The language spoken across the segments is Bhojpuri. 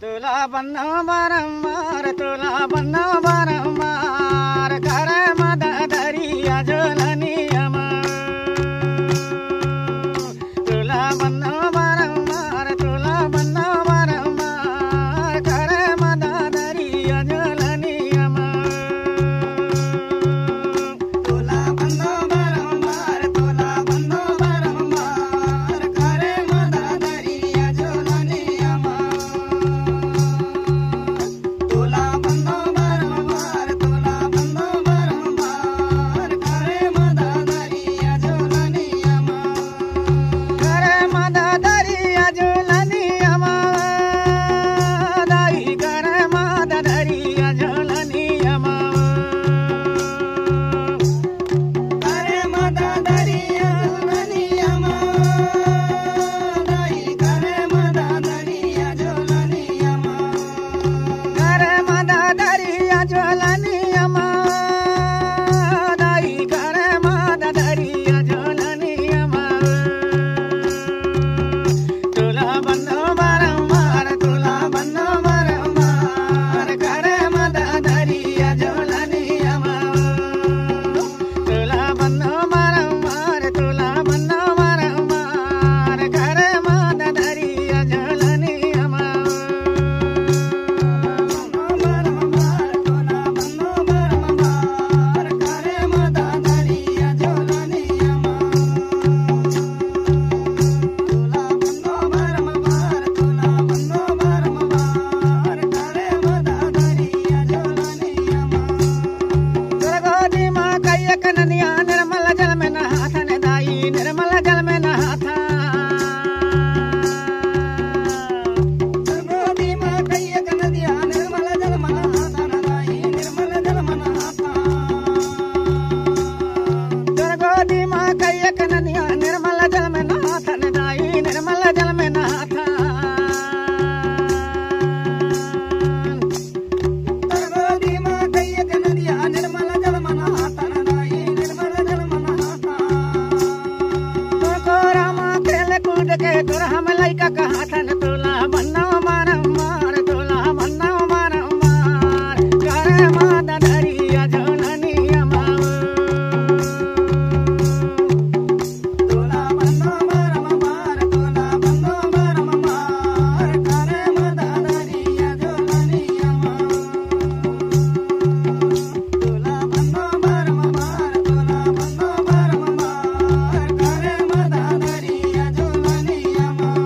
तुला बन्नो बारंबार तुला बन्नो बारंबार घर मदा दरिया झोलनी अमर तुला बन्नो बारंबार तुला बन्नो बारंबार घर मदा दरिया झोलनी अमर तुला बन्नो बारंबार तुला बन्नो बारंबार घर मदा दरिया झोलनी अमर तुला बन्नो बारंबार तुला बन्नो बारंबार घर मदा दरिया झोलनी अमर घर मदा दरिया झोलनी अमर दाई घर मदा दरिया झोलनी अमर घर मदा दरिया झोलनी अमर दाई घर मदा दरिया झोलनी अमर घर मदा दरिया झोलनी अमर दाई घर मदा दरिया झोलनी अमर तुला बन्नो बारंबार तुला बन्नो बारंबार घर मदा दरिया झोलनी अमर तुला बन्नो बारंबार तुला बन्नो बारंबार घर मदा दरिया झोलनी अमर दुर्गोदी माँ कैयक नदिया निर्मल जल में नहाथन दाई निर्मल जल में नहाथा दुर्गोदी माँ कैयक नदिया निर्मल जल में नहाथन दाई निर्मल जल में नहाथा दुर्गोदी माँ कैयक नदिया निर्मल जल में नहाथन दाई निर्मल जल में नहाथा दुर्गोदी माँ कैयक नदिया निर्मल जल में नहाथन दाई निर्मल जल में नहाथा तो रामा खेल कूद के तुर हम लइका कहाथन तुला बन्नो बारंबार तुला बन्नो बारंबार घर मदा दरिया झोलनी अमर तुला बन्नो बारंबार तुला बन्नो बारंबार घर मदा दरिया झोलनी अमर तुला बन्नो बारंबार तुला बन्नो बारंबार घर मदा दरिया झोलनी अमर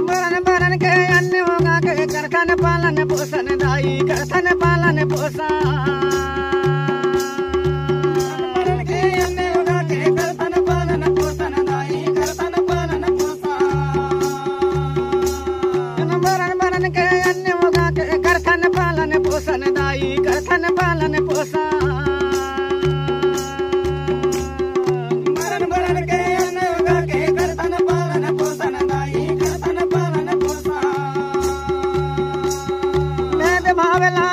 बरन बरन के अन्न होगा के करथन पालन पोषण दाई करथन पालन पोषण बरन के अन्न होगा के करथन पालन पोषण दाई करथन पालन पोषण बरन बरन के अन्न होगा के करथन पालन पोषण दाई करथन पालन पोषण बरन बरन के अन्न होगा के करथन पालन पोषण दाई करथन पालन पोषण वेद भावला